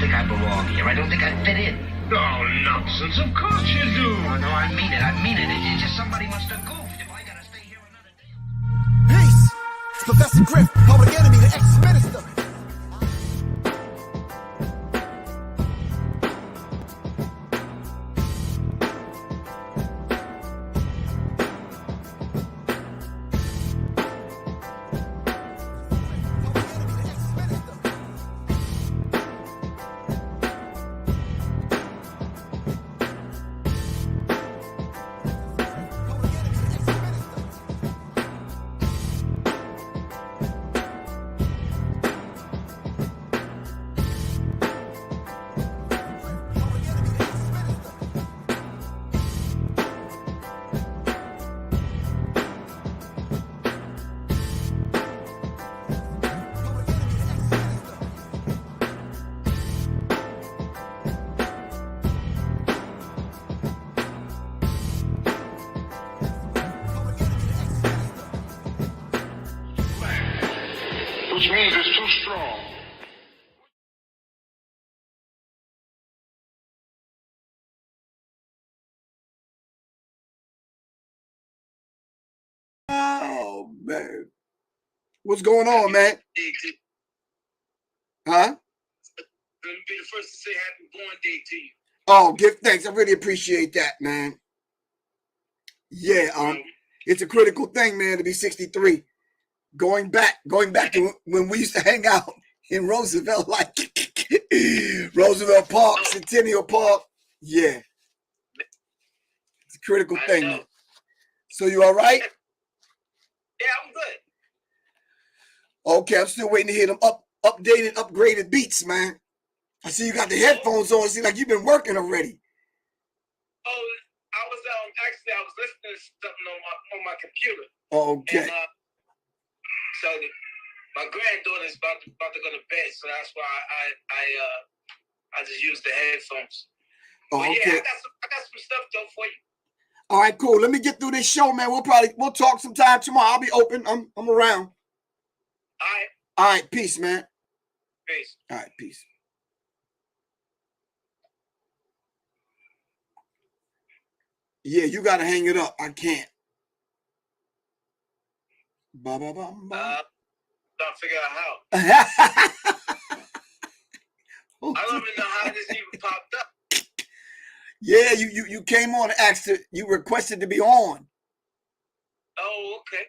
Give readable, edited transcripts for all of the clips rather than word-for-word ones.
think I belong here. I don't think I fit in. Oh, nonsense. Of course you do. Oh, no, I mean it. I mean it. It's just somebody must have goofed if I gotta stay here another day. Peace! It's Professor Griff, public enemy, the ex-minister. Which means it's too strong. Oh, man. What's going on, man? Huh? Let me be the first to say happy born day to you. Oh, give thanks. I really appreciate that, man. Yeah, it's a critical thing, man, to be 63. Going back to when we used to hang out in Roosevelt, like Roosevelt Park, Centennial Park. Yeah. It's a critical thing, man. So you all right? Yeah, I'm good. Okay, I'm still waiting to hear them updated, upgraded beats, man. I see you got the headphones on. It seems like you've been working already. Oh, I was listening to something on my computer. Okay. And, so my granddaughter's about to go to bed, so that's why I just use the headphones. Oh, but okay. Yeah, I got some stuff though for you. All right, cool. Let me get through this show, man. We'll talk sometime tomorrow. I'll be open. I'm around. All right, peace, man. Peace. All right, peace. Yeah, you gotta hang it up. I can't. Trying to figure out how. I don't even know how this even popped up. Yeah, you came on and asked you requested to be on. Oh, okay.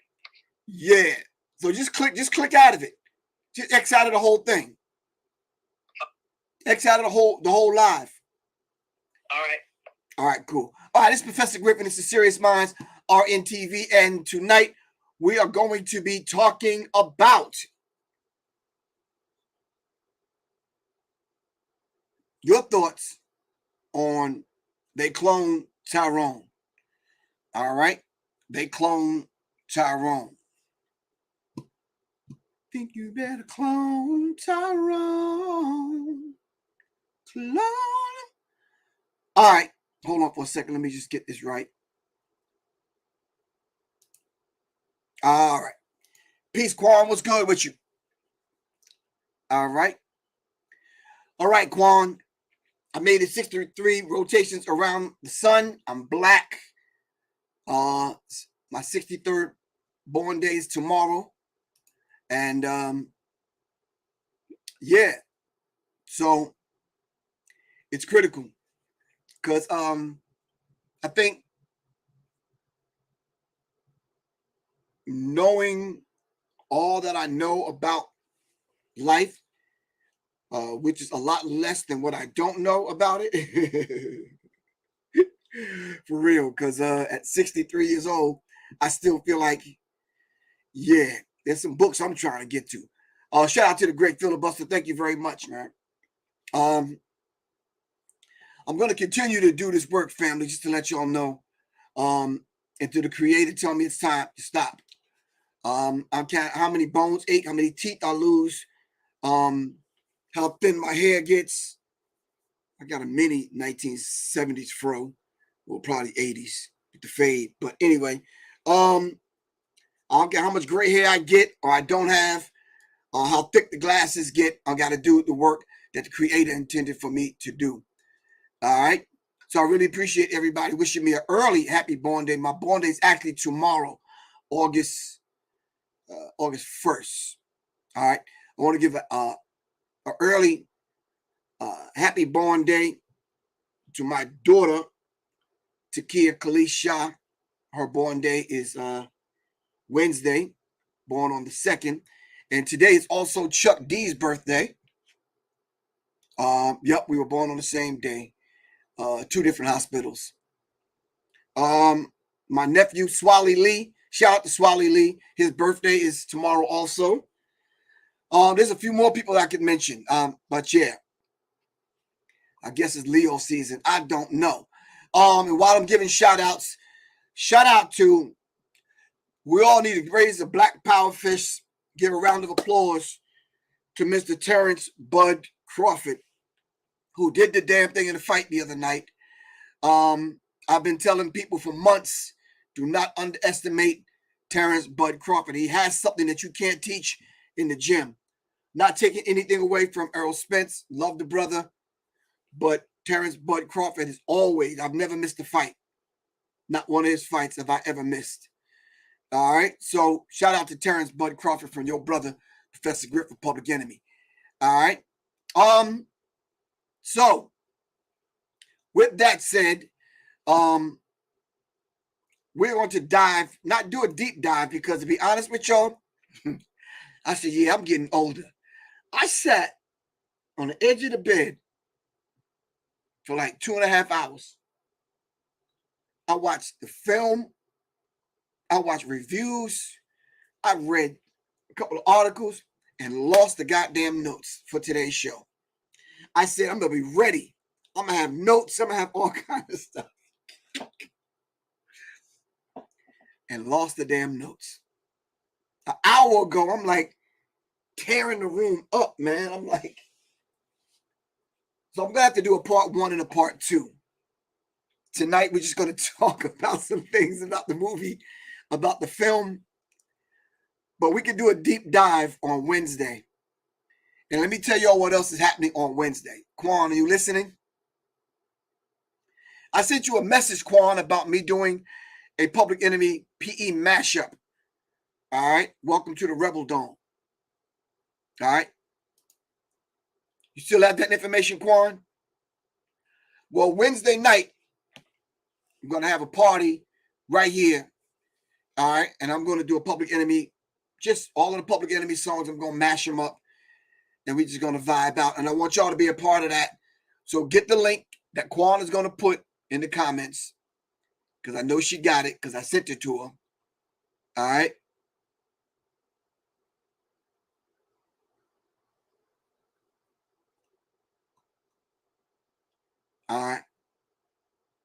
Yeah. So just click out of it. Just X out of the whole thing. X out of the whole live. All right. All right, cool. All right, this is Professor Griffin. It's the Serious Minds RNTV, and tonight we are going to be talking about your thoughts on they cloned Tyrone. All right? They cloned Tyrone. Think you better clone Tyrone. Clone him. All right. Hold on for a second. Let me just get this right. All right. Peace, Quan. What's good with you? All right. All right, Quan. I made it 63 rotations around the sun. I'm black. My 63rd born day is tomorrow. And yeah. So it's critical. Because I think knowing all that I know about life, which is a lot less than what I don't know about it. For real, because at 63 years old, I still feel like, yeah, there's some books I'm trying to get to. Shout out to the great filibuster. Thank you very much, man. I'm going to continue to do this work, family, just to let y'all know. And to the creator, tell me it's time to stop. I count how many bones ache, how many teeth I lose, how thin my hair gets. I got a mini 1970s fro, well, probably 80s with the fade. But anyway, I'll get how much gray hair I get or I don't have. how thick the glasses get. I got to do the work that the creator intended for me to do. All right. So I really appreciate everybody wishing me an early happy born day. My born day is actually tomorrow, August 1st. All right. I want to give an early happy born day to my daughter, Takia Kalisha. Her born day is Wednesday, born on the 2nd. And today is also Chuck D's birthday. Yep, we were born on the same day. 2 different hospitals. My nephew, Swally Lee. Shout out to Swally Lee. His birthday is tomorrow also. There's a few more people I could mention. But yeah, I guess it's Leo season. I don't know. And while I'm giving shout out to, we all need to raise a black power fist. Give a round of applause to Mr. Terrence Bud Crawford, who did the damn thing in the fight the other night. I've been telling people for months, do not underestimate Terrence Bud Crawford. He has something that you can't teach in the gym. Not taking anything away from Errol Spence. Love the brother. But Terrence Bud Crawford is always, I've never missed a fight. Not one of his fights have I ever missed. All right. So shout out to Terrence Bud Crawford from your brother, Professor Griff of Public Enemy. All right. So with that said, we're going to not do a deep dive, because to be honest with y'all, I said, yeah, I'm getting older. I sat on the edge of the bed for like 2.5 hours. I watched the film. I watched reviews. I read a couple of articles and lost the goddamn notes for today's show. I said, I'm going to be ready. I'm going to have notes. I'm going to have all kinds of stuff. And lost the damn notes. An hour ago, I'm like tearing the room up, man. I'm like, so I'm going to have to do a part 1 and a part 2. Tonight, we're just going to talk about some things about the movie, about the film. But we can do a deep dive on Wednesday. And let me tell y'all what else is happening on Wednesday. Quan, are you listening? I sent you a message, Quan, about me doing a Public Enemy PE mashup. All right. Welcome to the Rebel Dome. All right. You still have that information, Quan? Well, Wednesday night, I'm going to have a party right here. All right. And I'm going to do a Public Enemy, just all of the Public Enemy songs. I'm going to mash them up. And we're just going to vibe out. And I want y'all to be a part of that. So get the link that Quan is going to put in the comments, because I know she got it, because I sent it to her. All right. All right.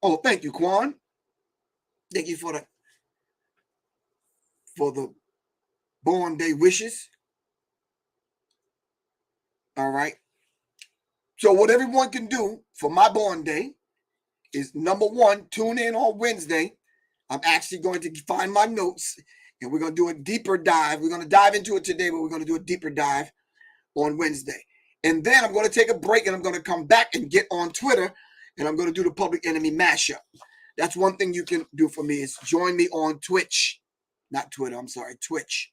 Oh, thank you, Quan. Thank you for the born day wishes. All right. So what everyone can do for my born day is, number 1, tune in on Wednesday. I'm actually going to find my notes, and we're going to do a deeper dive. We're going to dive into it today, but we're going to do a deeper dive on Wednesday. And then I'm going to take a break, and I'm going to come back and get on Twitter, and I'm going to do the Public Enemy mashup. That's one thing you can do for me, is join me on Twitch. Not Twitter, I'm sorry, Twitch.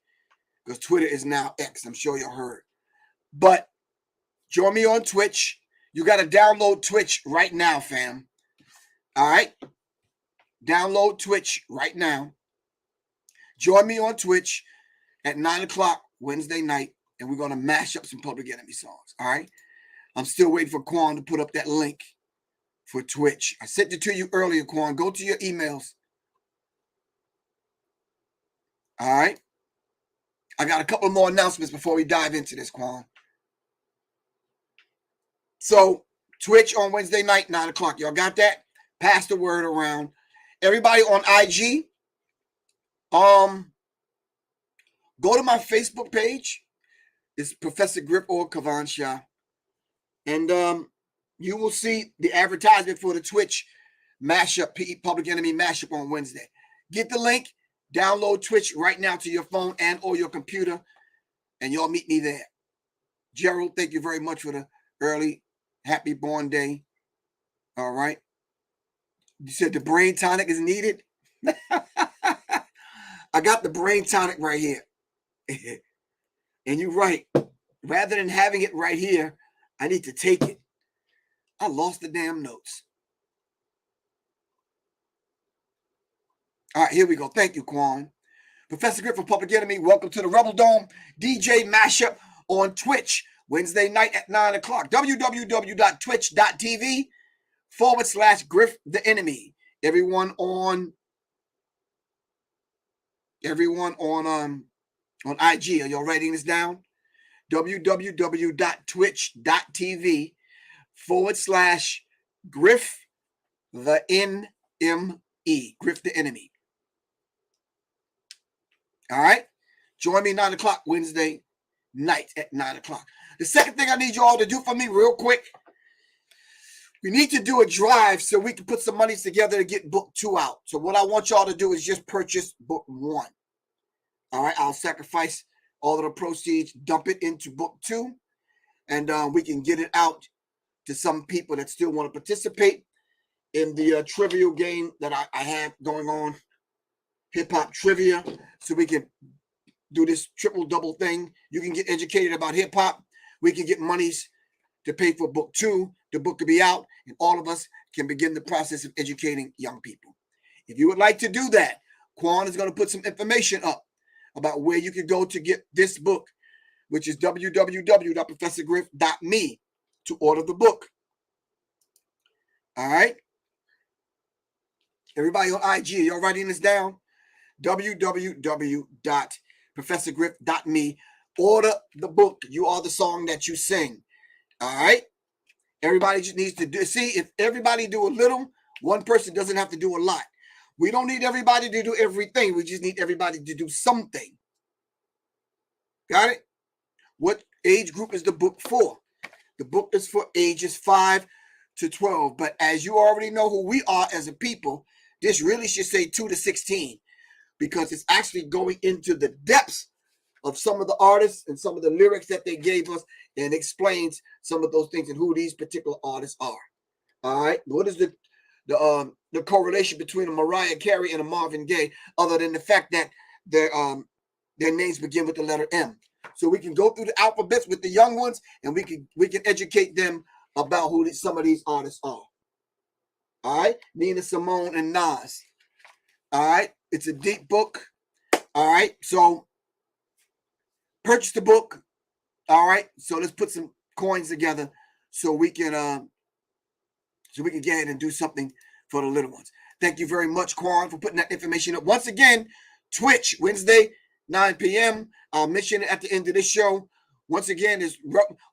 Because Twitter is now X. I'm sure y'all heard. But join me on Twitch. You got to download Twitch right now, fam. All right? Download Twitch right now. Join me on Twitch at 9 o'clock Wednesday night, and we're going to mash up some Public Enemy songs. All right? I'm still waiting for Quan to put up that link for Twitch. I sent it to you earlier, Quan. Go to your emails. All right? I got a couple more announcements before we dive into this, Quan. So, Twitch on Wednesday night, 9 o'clock. Y'all got that? Pass the word around. Everybody on IG, go to my Facebook page. It's Professor Griff or Kavan Shah. And you will see the advertisement for the Twitch mashup, Public Enemy mashup on Wednesday. Get the link. Download Twitch right now to your phone and or your computer. and y'all meet me there. Gerald, thank you very much for the early happy born day. All right. You said the brain tonic is needed. I got the brain tonic right here. And you're right. Rather than having it right here, I need to take it. I lost the damn notes. All right, here we go. Thank you, Quan. Professor Griff from Public Enemy, welcome to the Rebel Dome DJ Mashup on Twitch, Wednesday night at 9 o'clock. www.twitch.tv/Griff the Enemy. Everyone on IG, are y'all writing this down? www.twitch.tv/Griff the NME. Griff the Enemy. All right. Join me 9 o'clock Wednesday night at 9 o'clock. The second thing I need you all to do for me real quick, we need to do a drive so we can put some monies together to get book 2 out. So what I want y'all to do is just purchase book 1. All right. I'll sacrifice all of the proceeds, dump it into book 2, and we can get it out to some people that still want to participate in the trivial game that I have going on, hip-hop trivia, so we can do this triple-double thing. You can get educated about hip-hop. We can get monies to pay for book 2. The book could be out, and all of us can begin the process of educating young people. If you would like to do that, Quan is going to put some information up about where you can go to get this book, which is www.professorgriff.me to order the book. All right. Everybody on IG, y'all writing this down? www.professorgriff.me. Order the book. You are the song that you sing. All right. Everybody just needs to do. See, if everybody do a little, one person doesn't have to do a lot. We don't need everybody to do everything. We just need everybody to do something. Got it? What age group is the book for? The book is for ages 5 to 12. But as you already know who we are as a people, this really should say 2 to 16, because it's actually going into the depths of some of the artists and some of the lyrics that they gave us, and explains some of those things and who these particular artists are. All right. What is the correlation between a Mariah Carey and a Marvin Gaye, other than the fact that their names begin with the letter M? So we can go through the alphabets with the young ones, and we can educate them about who some of these artists are. All right. Nina Simone and Nas. All right. It's a deep book. All right. So purchase the book. All right. So let's put some coins together so we can get ahead and do something for the little ones. Thank you very much, Quan, for putting that information up. Once again, Twitch, Wednesday, 9 p.m. I'll mention it at the end of this show. Once again, is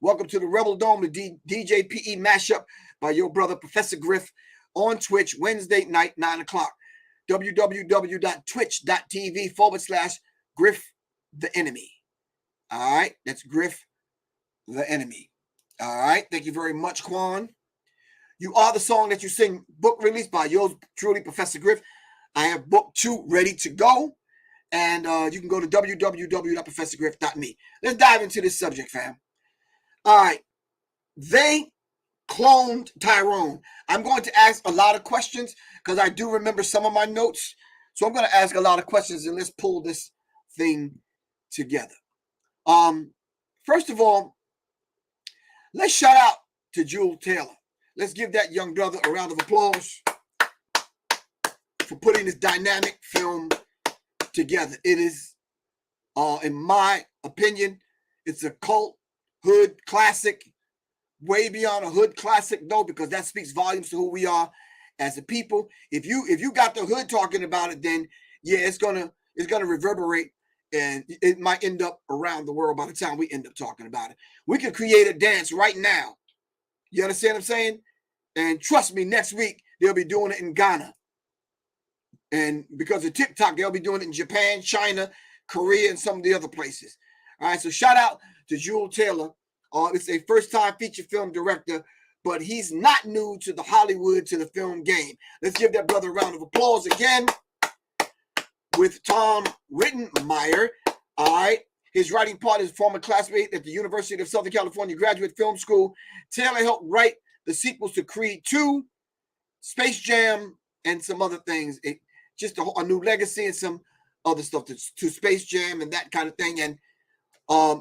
welcome to the Rebel Dome, the DJ PE mashup by your brother, Professor Griff, on Twitch, Wednesday night, 9 o'clock. www.twitch.tv/Griff the Enemy. All right. That's Griff the Enemy. All right. Thank you very much, Quan. You Are the Song That You Sing, book released by yours truly, Professor Griff. I have book 2 ready to go. And you can go to www.professorgriff.me. Let's dive into this subject, fam. All right. They cloned Tyrone. I'm going to ask a lot of questions because I do remember some of my notes. So I'm going to ask a lot of questions, and let's pull this thing together. First of all, let's shout out to Jewel Taylor. Let's give that young brother a round of applause for putting this dynamic film together. It is, in my opinion, it's a cult hood classic, way beyond a hood classic, though, because that speaks volumes to who we are as a people. If you got the hood talking about it, then yeah, it's gonna reverberate, and it might end up around the world by the time we end up talking about it. We could create a dance right now. You understand what I'm saying? And trust me, next week they'll be doing it in Ghana. And because of TikTok, they'll be doing it in Japan, China, Korea, and some of the other places. All right, so shout out to Jewel Taylor. It's a first-time feature film director, but he's not new to the Hollywood, to the film game. Let's give that brother a round of applause again with Tom Rittenmeyer. All right, His writing partner is former classmate at the University of Southern California Graduate Film School. Taylor helped write the sequels to Creed 2, Space Jam, and some other things. Just a new legacy and some other stuff to Space Jam and that kind of thing. And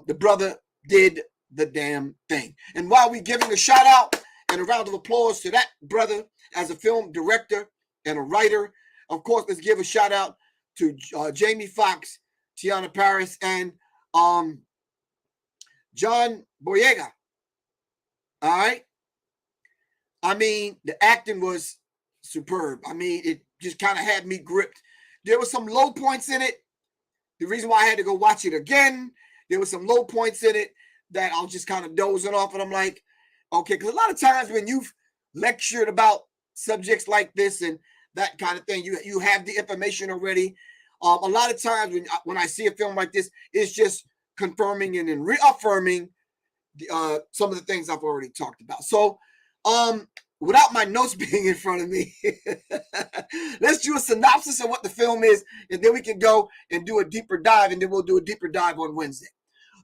the brother did the damn thing. And while we're giving a shout out and a round of applause to that brother as a film director and a writer, of course, let's give a shout out to Jamie Foxx, Tiana Paris, and John Boyega. All right. I mean, the acting was superb. I mean, it just kind of had me gripped. There were some low points in it. The reason why I had to go watch it again, there were some low points in it that I was just kind of dozing off. And I'm like, okay, because a lot of times when you've lectured about subjects like this and that kind of thing, you have the information already. A lot of times when I see a film like this, it's just confirming and then reaffirming some of the things I've already talked about. So without my notes being in front of me, let's do a synopsis of what the film is, and then we can go and do a deeper dive, and then we'll do a deeper dive on Wednesday.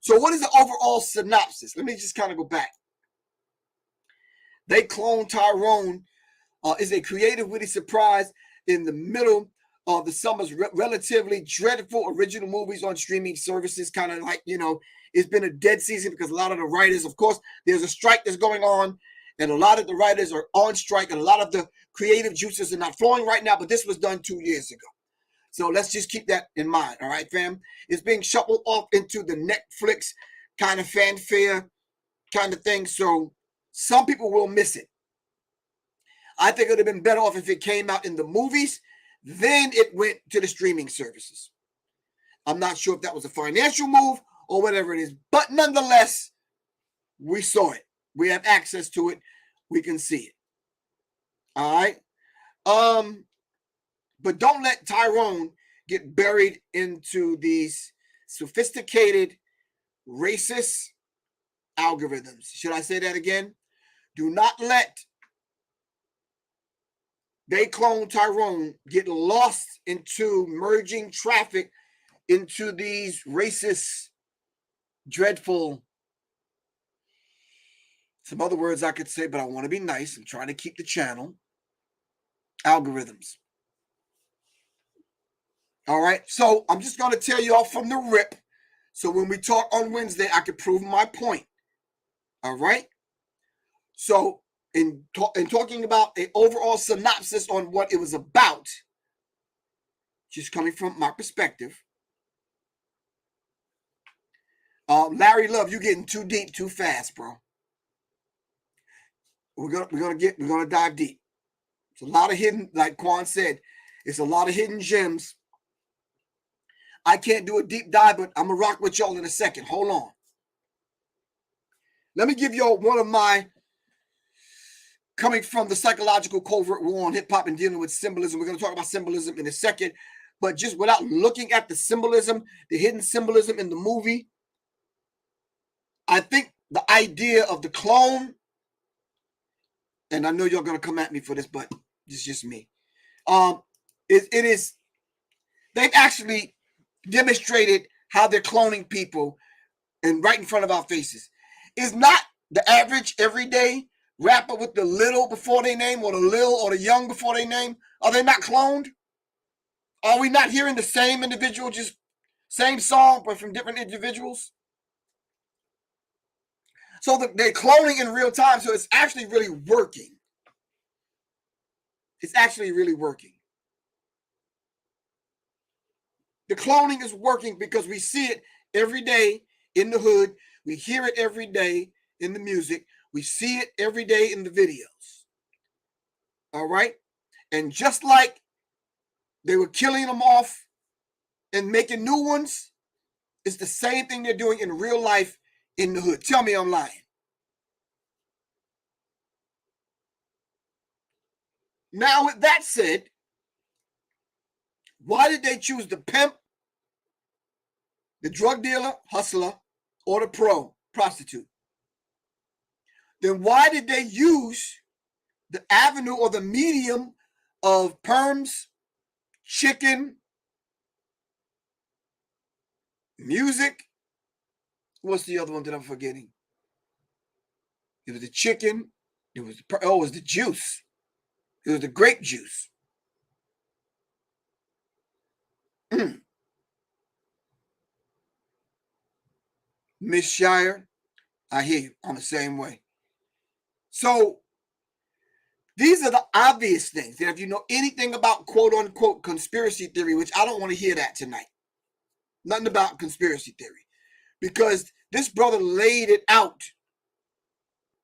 So what is the overall synopsis? Let me just kind of go back. They Cloned Tyrone is a creative, witty surprise in the middle of the summer's relatively dreadful original movies on streaming services. Kind of like, it's been a dead season because a lot of the writers, of course, there's a strike that's going on, and a lot of the writers are on strike, and a lot of the creative juices are not flowing right now, but this was done 2 years ago. So let's just keep that in mind, all right, fam? It's being shuffled off into the Netflix kind of fanfare kind of thing, so some people will miss it. I think it would have been better off if it came out in the movies, then it went to the streaming services. I'm not sure if that was a financial move or whatever it is, but nonetheless, we saw it. We have access to it. We can see it. All right. But don't let Tyrone get buried into these sophisticated racist algorithms. Should I say that again? Do not let They Cloned Tyrone get lost into merging traffic into these racist, dreadful, some other words I could say, but I want to be nice. I'm trying to keep the channel. Algorithms. All right. So I'm just going to tell you all from the rip. So when we talk on Wednesday, I can prove my point. All right. So in talking about an overall synopsis on what it was about, just coming from my perspective, Larry Love, you're getting too deep too fast, bro. We're gonna dive deep. It's a lot of hidden, like Quan said, it's a lot of hidden gems. I can't do a deep dive, but I'm gonna rock with y'all in a second. Hold on. Let me give y'all one of my, coming from the psychological covert war on hip hop and dealing with symbolism. We're gonna talk about symbolism in a second, but just without looking at the symbolism, the hidden symbolism in the movie, I think the idea of the clone, and I know you're going to come at me for this, but it's just me. It is, they've actually demonstrated how they're cloning people and right in front of our faces. It's not the average everyday rapper with the little before their name or the lil or the young before their name. Are they not cloned? Are we not hearing the same individual, just same song, but from different individuals? So they're cloning in real time, so it's actually really working. It's actually really working. The cloning is working because we see it every day in the hood. We hear it every day in the music. We see it every day in the videos. All right? And just like they were killing them off and making new ones, it's the same thing they're doing in real life in the hood. Tell me I'm lying. Now, with that said, why did they choose the pimp, the drug dealer, hustler, or the pro, prostitute? Then why did they use the avenue or the medium of perms, chicken, music, What's the other one that I'm forgetting? It was the chicken. It was the juice. It was the grape juice. Miss Shire, I hear you. I'm the same way. So these are the obvious things that if you know anything about quote unquote conspiracy theory, which I don't want to hear that tonight. Nothing about conspiracy theory. Because this brother laid it out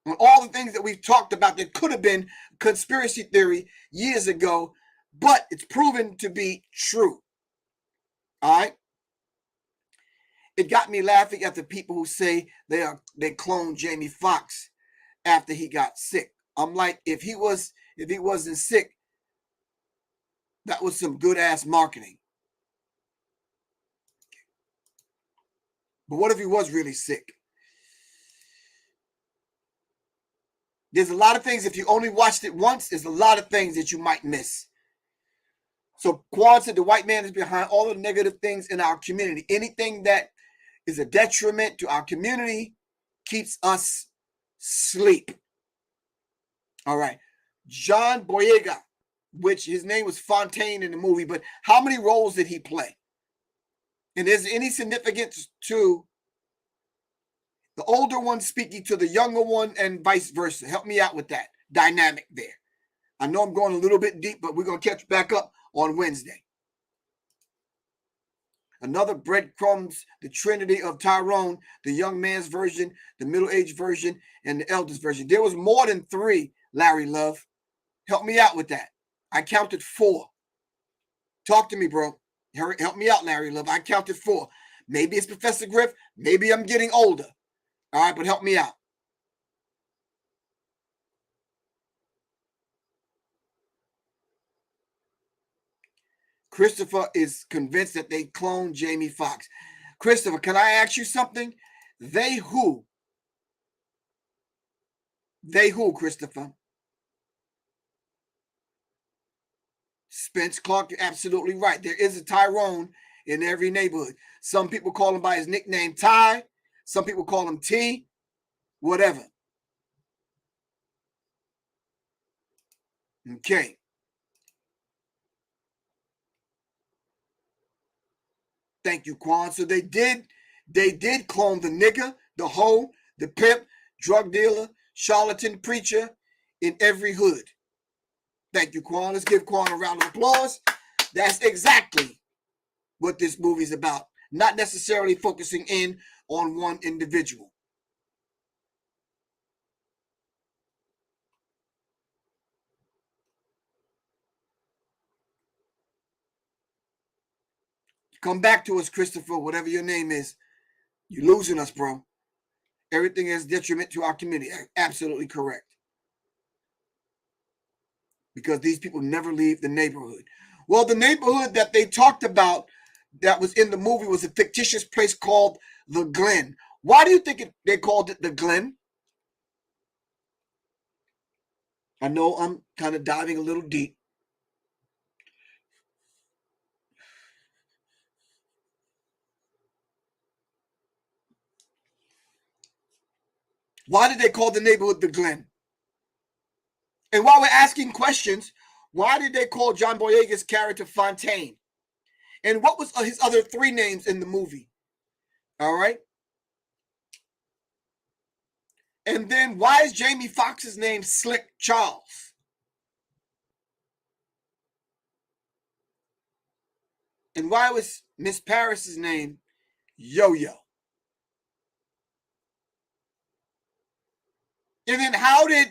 on all the things that we've talked about that could have been conspiracy theory years ago, but it's proven to be true. All right? It got me laughing at the people who say they cloned Jamie Foxx after he got sick. I'm like, if he wasn't sick, that was some good ass marketing. But what if he was really sick? There's a lot of things, if you only watched it once, there's a lot of things that you might miss. So Quan said the white man is behind all the negative things in our community. Anything that is a detriment to our community keeps us asleep. All right. John Boyega, which his name was Fontaine in the movie, but how many roles did he play? And is there any significance to the older one speaking to the younger one and vice versa? Help me out with that dynamic there. I know I'm going a little bit deep, but we're going to catch back up on Wednesday. Another breadcrumbs, the Trinity of Tyrone, the young man's version, the middle-aged version, and the eldest version. There was more than 3, Larry Love. Help me out with that. I counted 4. Talk to me, bro. Help me out, Larry Love. I counted 4. Maybe it's Professor Griff. Maybe I'm getting older. All right, but help me out. Christopher is convinced that they cloned Jamie Foxx. Christopher, can I ask you something? They who? They who, Christopher? Spence Clark, you're absolutely right. There is a Tyrone in every neighborhood. Some people call him by his nickname Ty. Some people call him T. Whatever. Okay. Thank you, Quan. So they did clone the nigger, the hoe, the pimp, drug dealer, charlatan preacher in every hood. Thank you, Quan. Let's give Quan a round of applause. That's exactly what this movie's about. Not necessarily focusing in on one individual. Come back to us, Christopher, whatever your name is. You're losing us, bro. Everything is detriment to our community. Absolutely correct. Because these people never leave the neighborhood. Well, the neighborhood that they talked about that was in the movie was a fictitious place called the Glen. Why do you think they called it the Glen? I know I'm kind of diving a little deep. Why did they call the neighborhood the Glen? And while we're asking questions, why did they call John Boyega's character Fontaine? And what was his other 3 names in the movie? All right. And then why is Jamie Foxx's name Slick Charles? And why was Miss Paris's name Yo-Yo? And then how did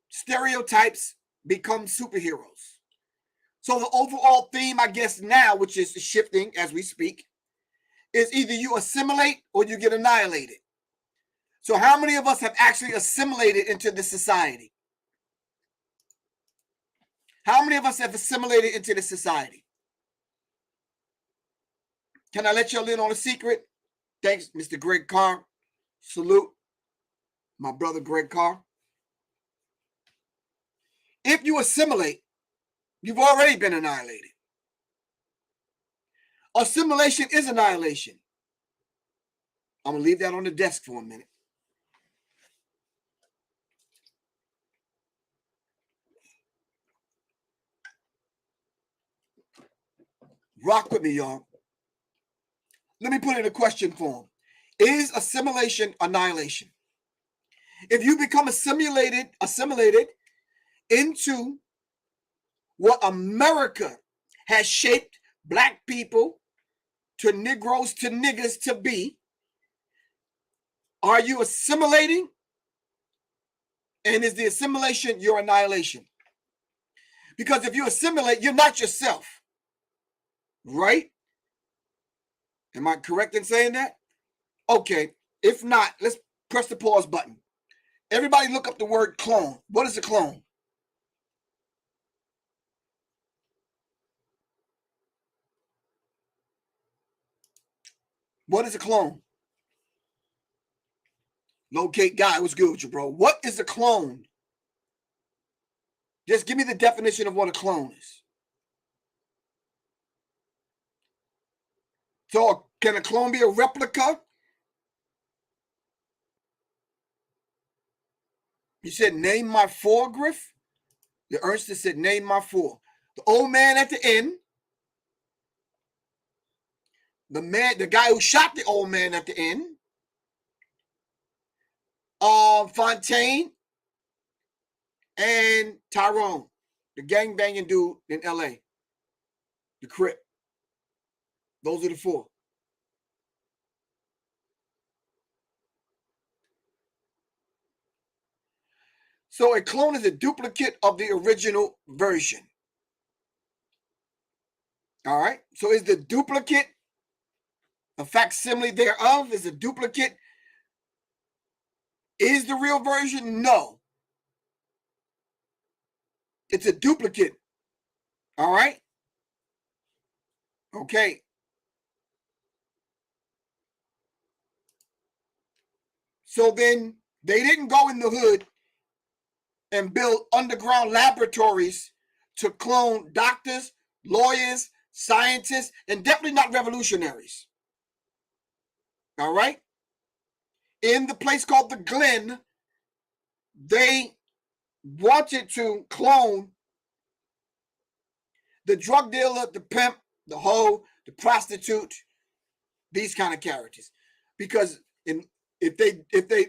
stereotypes become superheroes? So the overall theme, I guess now, which is shifting as we speak, is either you assimilate or you get annihilated. So how many of us have actually assimilated into this society? How many of us have assimilated into this society? Can I let y'all in on a secret? Thanks, Mr. Greg Carr. Salute, my brother Greg Carr. If you assimilate, you've already been annihilated. Assimilation is annihilation. I'm going to leave that on the desk for a minute. Rock with me, y'all. Let me put in a question form. Is assimilation annihilation? If you become assimilated into what America has shaped black people to Negroes to niggers to be, are you assimilating? And is the assimilation your annihilation? Because if you assimilate, you're not yourself. Right? Am I correct in saying that? Okay. If not, let's press the pause button. Everybody look up the word clone. What is a clone? What is a clone? Locate guy, what's good with you, bro? What is a clone? Just give me the definition of what a clone is. So can a clone be a replica? You said name my four, Griff? The Ernst said name my four. The old man at the end. The guy who shot the old man at the end. Fontaine and Tyrone, the gangbanging dude in LA. The Crip. Those are the four. So a clone is a duplicate of the original version. All right. So is the duplicate a facsimile thereof? Is a duplicate is the real version? No. It's a duplicate. All right. Okay. So then they didn't go in the hood and build underground laboratories to clone doctors, lawyers, scientists, and definitely not revolutionaries. All right? In the place called the Glen, they wanted to clone the drug dealer, the pimp, the hoe, the prostitute, these kind of characters. Because if they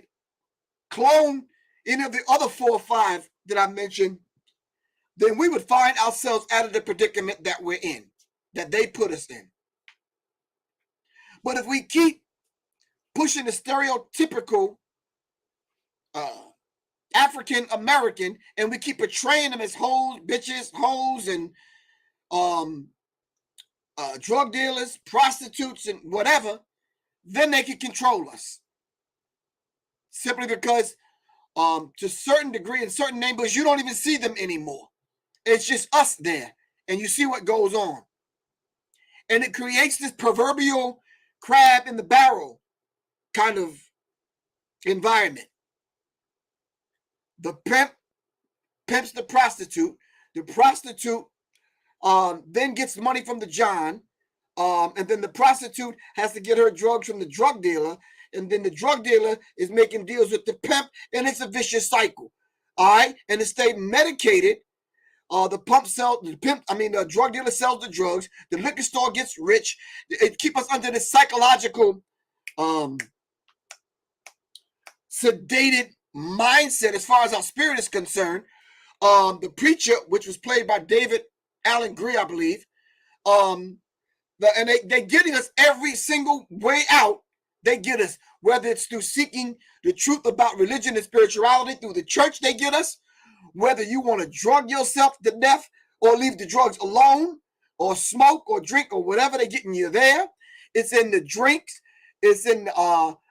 clone any of the other 4 or 5 that I mentioned, then we would find ourselves out of the predicament that we're in, that they put us in. But if we keep pushing the stereotypical African American and we keep portraying them as hoes, bitches, hoes, and drug dealers, prostitutes, and whatever, then they can control us. Simply because to a certain degree in certain neighborhoods, you don't even see them anymore. It's just us there, and you see what goes on. And it creates this proverbial crab in the barrel kind of environment. The pimp pimps the prostitute. The prostitute then gets money from the John, and then the prostitute has to get her drugs from the drug dealer, and then the drug dealer is making deals with the pimp, and it's a vicious cycle. All right, and to stay medicated, the drug dealer sells the drugs. The liquor store gets rich. It keeps us under this psychological, sedated mindset as far as our spirit is concerned. The preacher, which was played by David Allen Greer, I believe, and they're getting us every single way out. They get us, whether it's through seeking the truth about religion and spirituality through the church, they get us. Whether you want to drug yourself to death or leave the drugs alone or smoke or drink or whatever, they're getting you there. It's in the drinks. It's in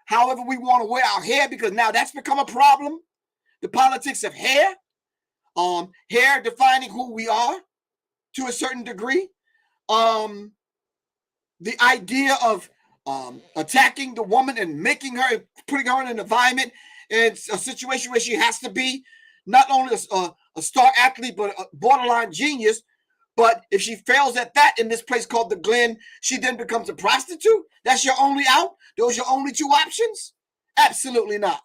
however we want to wear our hair, because now that's become a problem. The politics of hair, hair defining who we are to a certain degree. The idea of attacking the woman and making her, putting her in an environment and a situation where she has to be not only a star athlete, but a borderline genius. But if she fails at that in this place called the Glen, she then becomes a prostitute. That's your only out. Those are your only two options? Absolutely not.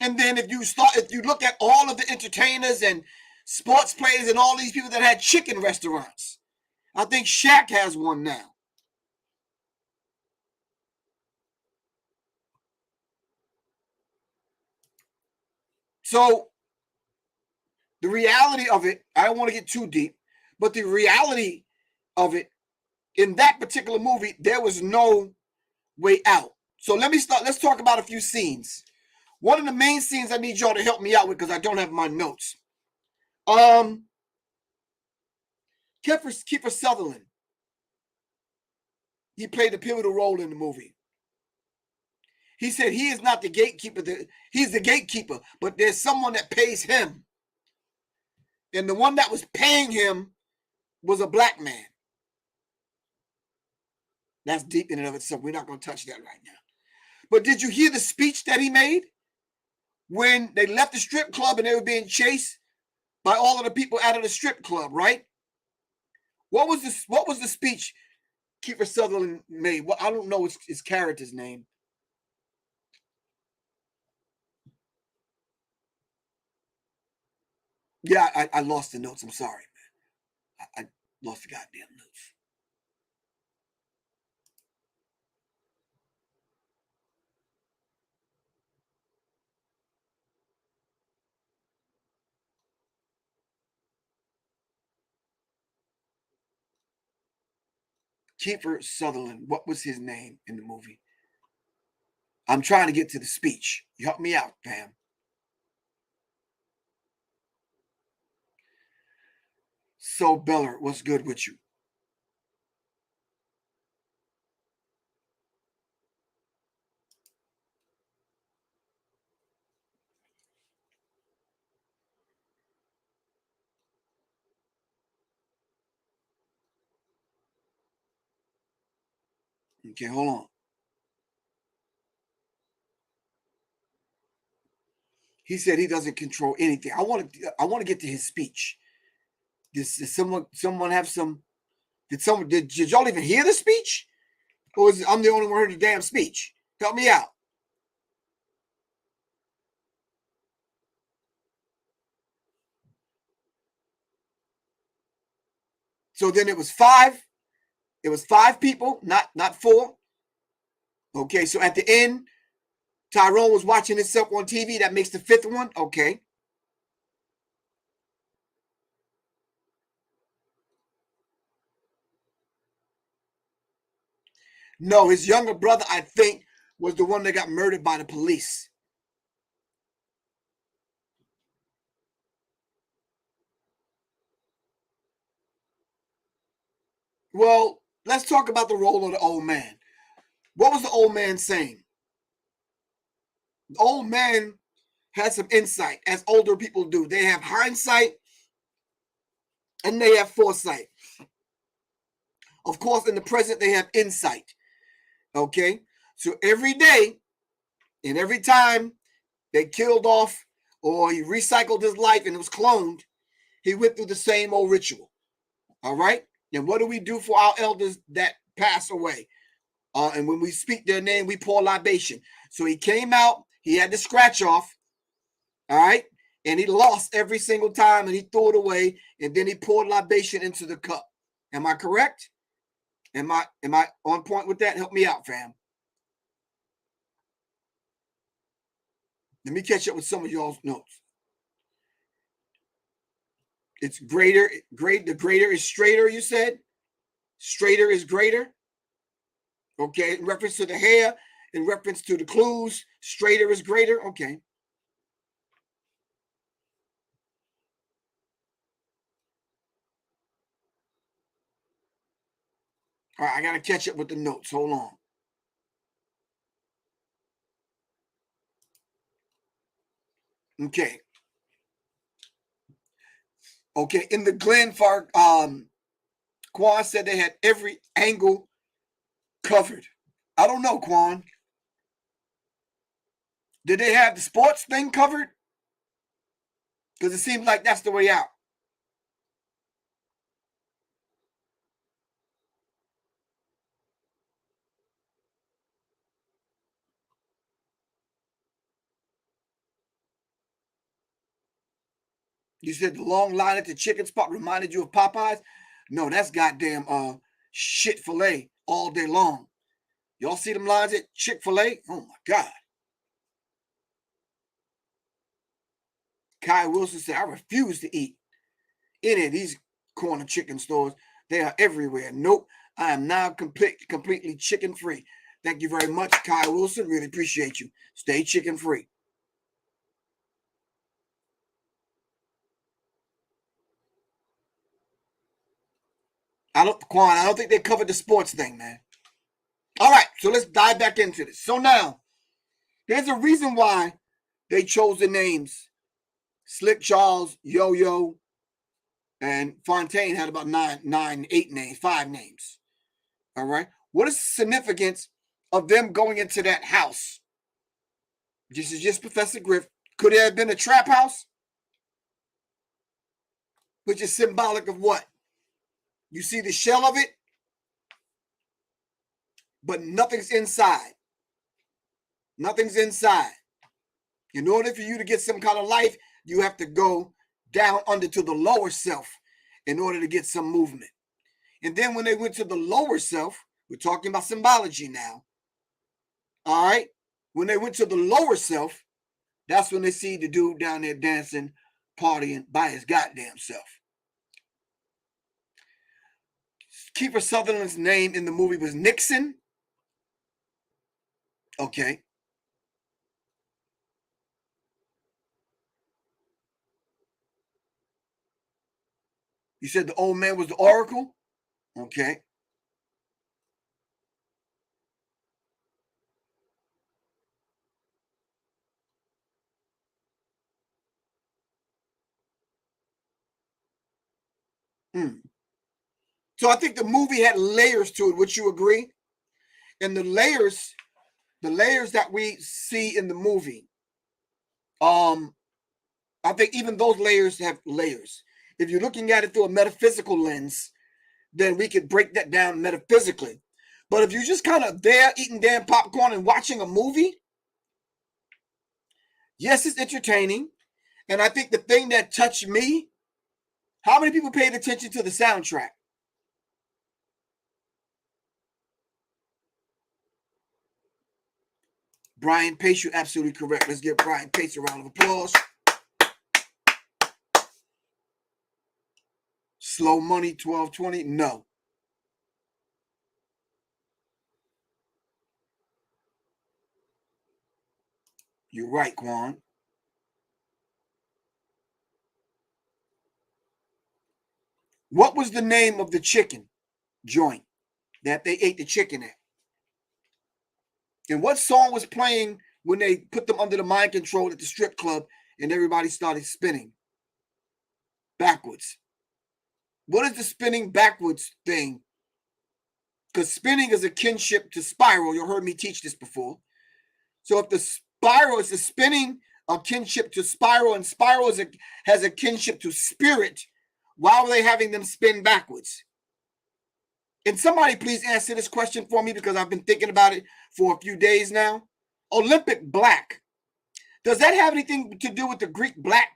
And then if you look at all of the entertainers and sports players and all these people that had chicken restaurants, I think Shaq has one now. So the reality of it, I don't want to get too deep, but the reality of it, in that particular movie, there was no way out. So let's talk about a few scenes. One of the main scenes I need y'all to help me out with because I don't have my notes. Kiefer Sutherland. He played a pivotal role in the movie. He said he is not the gatekeeper. He's the gatekeeper, but there's someone that pays him. And the one that was paying him was a black man. That's deep in and of itself. We're not going to touch that right now. But did you hear the speech that he made when they left the strip club and they were being chased by all of the people out of the strip club, right? What was the speech Kiefer Sutherland made? Well, I don't know his character's name. Yeah, I lost the notes. I'm sorry, man. I lost the goddamn notes. Kiefer Sutherland. What was his name in the movie? I'm trying to get to the speech. You help me out, fam. So Beller, what's good with you? Okay, hold on. He said he doesn't control anything. I want to get to his speech. Did someone have some? Did y'all even hear the speech? Or is I'm the only one who heard the damn speech? Help me out. So then it was five. It was five people, not four. Okay, so at the end, Tyrone was watching himself on TV. That makes the fifth one. Okay. No, his younger brother, I think, was the one that got murdered by the police. Well, let's talk about the role of the old man. What was the old man saying? The old man had some insight, as older people do. They have hindsight and they have foresight. Of course, in the present, they have insight. Okay? So every day and every time they killed off or he recycled his life and it was cloned, he went through the same old ritual. All right? And what do we do for our elders that pass away? And when we speak their name, we pour libation. So he came out, he had the scratch off, all right? And he lost every single time and he threw it away. And then he poured libation into the cup. Am I correct? Am I on point with that? Help me out, fam. Let me catch up with some of y'all's notes. It's greater. The greater is straighter, you said? Straighter is greater. Okay, in reference to the hair, in reference to the clues, straighter is greater. Okay. All right, I got to catch up with the notes. Hold on. Okay. Okay, in the Glen Fark, Quan said they had every angle covered. I don't know, Quan. Did they have the sports thing covered? Because it seems like that's the way out. You said the long line at the chicken spot reminded you of Popeyes? No, that's goddamn shit filet all day long. Y'all see them lines at Chick-fil-A? Oh my God. Kai Wilson said, I refuse to eat any of these corner chicken stores. They are everywhere. Nope, I am now completely chicken free. Thank you very much, Kai Wilson. Really appreciate you. Stay chicken free. I don't think they covered the sports thing, man. All right, so let's dive back into this. So now, there's a reason why they chose the names. Slick Charles, Yo-Yo, and Fontaine had about 5 names. All right. What is the significance of them going into that house? This is just Professor Griff. Could it have been a trap house? Which is symbolic of what? You see the shell of it, but nothing's inside. Nothing's inside. In order for you to get some kind of life, you have to go down under to the lower self in order to get some movement. And then when they went to the lower self, we're talking about symbology now. All right. When they went to the lower self, that's when they see the dude down there dancing, partying by his goddamn self. Kiefer Sutherland's name in the movie was Nixon. Okay. You said the old man was the Oracle? Okay. So I think the movie had layers to it. Would you agree? And the layers that we see in the movie, I think even those layers have layers. If you're looking at it through a metaphysical lens, then we could break that down metaphysically. But if you're just kind of there eating damn popcorn and watching a movie, yes, it's entertaining. And I think the thing that touched me, how many people paid attention to the soundtrack? Brian Pace, you're absolutely correct. Let's give Brian Pace a round of applause. Slow Money 1220, no. You're right, Quan. What was the name of the chicken joint that they ate the chicken at? And what song was playing when they put them under the mind control at the strip club and everybody started spinning backwards? What is the spinning backwards thing? Because spinning is a kinship to spiral. You heard me teach this before. So if the spiral is the spinning, a kinship to spiral, and spiral has a kinship to spirit, why were they having them spin backwards? And somebody please answer this question for me, because I've been thinking about it for a few days now. Olympic black. Does that have anything to do with the Greek black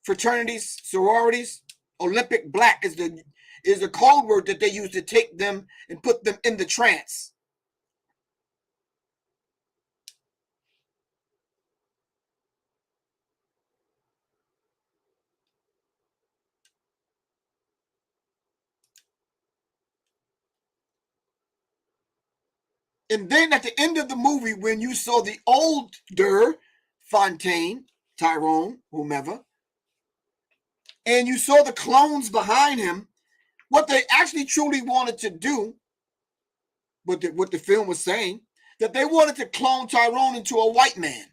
fraternities, sororities? Olympic black is the code word that they use to take them and put them in the trance. And then at the end of the movie, when you saw the older Fontaine, Tyrone, whomever, and you saw the clones behind him, what they actually truly wanted to do, what the film was saying, that they wanted to clone Tyrone into a white man.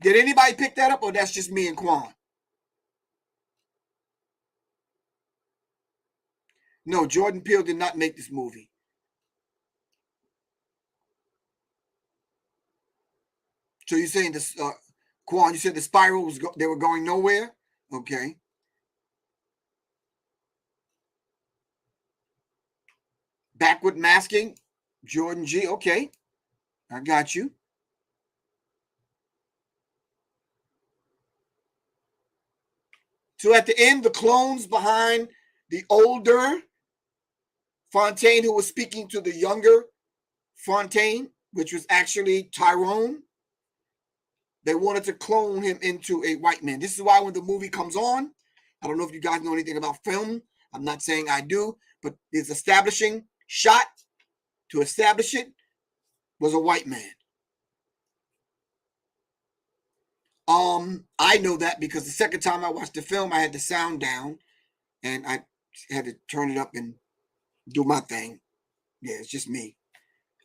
Did anybody pick that up, or that's just me and Quan? No, Jordan Peele did not make this movie. So you're saying this, Quan? You said the spiral they were going nowhere. Okay. Backward masking, Jordan G. Okay, I got you. So at the end, the clones behind the older Fontaine, who was speaking to the younger Fontaine, which was actually Tyrone, they wanted to clone him into a white man. This is why when the movie comes on, I don't know if you guys know anything about film. I'm not saying I do, but his establishing shot to establish it was a white man. I know that because the second time I watched the film, I had the sound down and I had to turn it up and do my thing. Yeah, it's just me.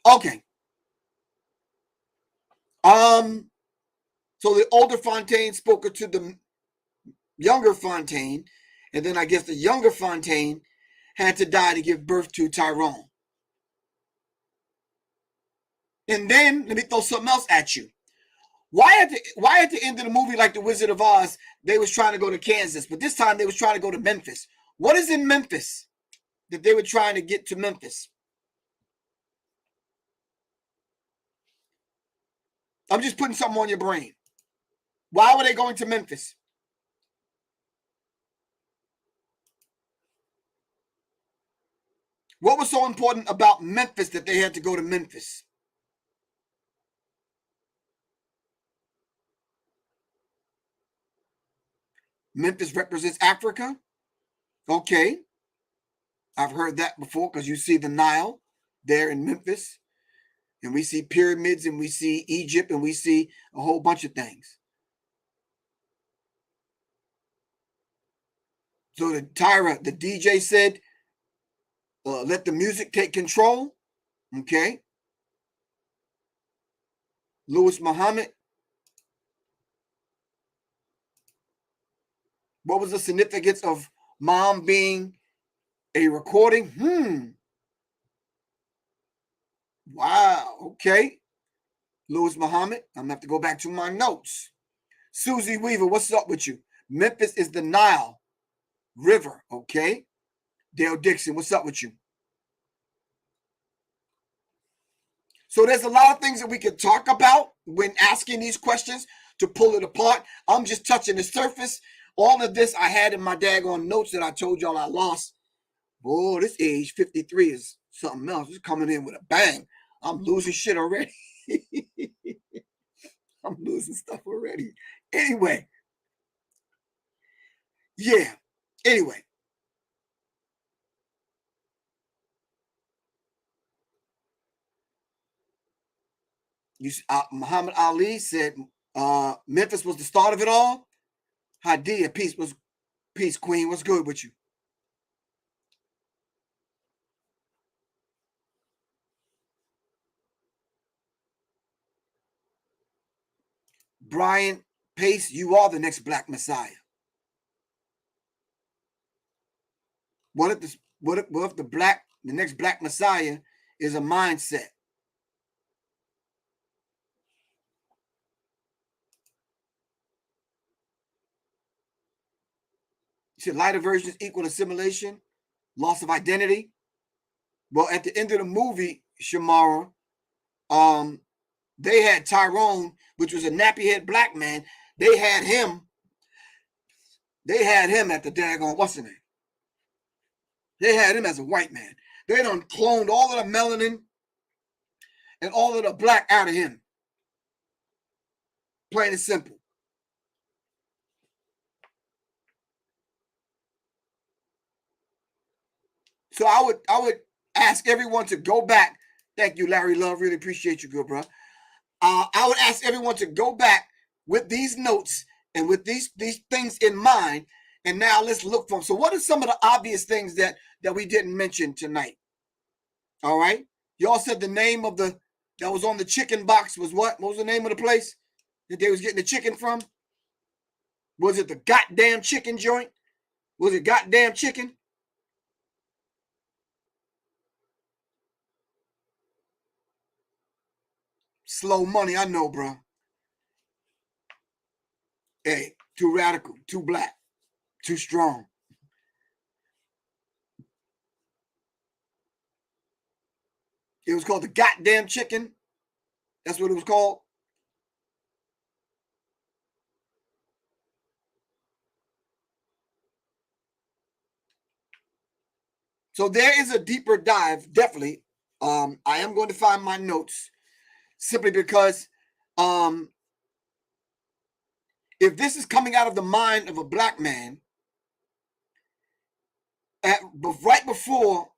Okay. So the older Fontaine spoke to the younger Fontaine, and then I guess the younger Fontaine had to die to give birth to Tyrone. And then let me throw something else at you. Why at the end of the movie, like the Wizard of Oz, they was trying to go to Kansas, but this time they was trying to go to Memphis. What is in Memphis that they were trying to get to Memphis? I'm just putting something on your brain. Why were they going to Memphis? What was so important about Memphis that they had to go to Memphis? Memphis represents Africa. Okay. I've heard that before because you see the Nile there in Memphis. And we see pyramids and we see Egypt and we see a whole bunch of things. So the DJ said, let the music take control. Okay. Louis Muhammad. What was the significance of mom being a recording? Wow. Okay. Louis Muhammad. I'm going to have to go back to my notes. Susie Weaver, what's up with you? Memphis is the Nile River. Okay. Dale Dixon, what's up with you? So there's a lot of things that we could talk about when asking these questions to pull it apart. I'm just touching the surface. All of this I had in my daggone notes that I told y'all I lost. Boy, this age 53 is something else. It's coming in with a bang. I'm losing shit already. I'm losing stuff already. Anyway. Yeah. Anyway. Muhammad Ali said Memphis was the start of it all. Hadia, peace, queen. What's good with you? Brian Pace, you are the next Black Messiah. What if the next Black Messiah is a mindset? Should lighter versions equal assimilation, loss of identity? Well, at the end of the movie, Shamara, they had Tyrone, which was a nappy-head black man. They had him at the daggone, what's the name? They had him as a white man. They done cloned all of the melanin and all of the black out of him. Plain and simple. So I would ask everyone to go back. Thank you, Larry Love. Really appreciate you, good bro. I would ask everyone to go back with these notes and with these things in mind. And now let's look for them. So what are some of the obvious things that we didn't mention tonight? All right. Y'all said the name of that was on the chicken box was what? What was the name of the place that they was getting the chicken from? Was it the goddamn chicken joint? Was it goddamn chicken? Slow money, I know, bro. Hey, too radical, too black, too strong. It was called the goddamn chicken. That's what it was called. So there is a deeper dive, definitely. I am going to find my notes simply because if this is coming out of the mind of a black man, right before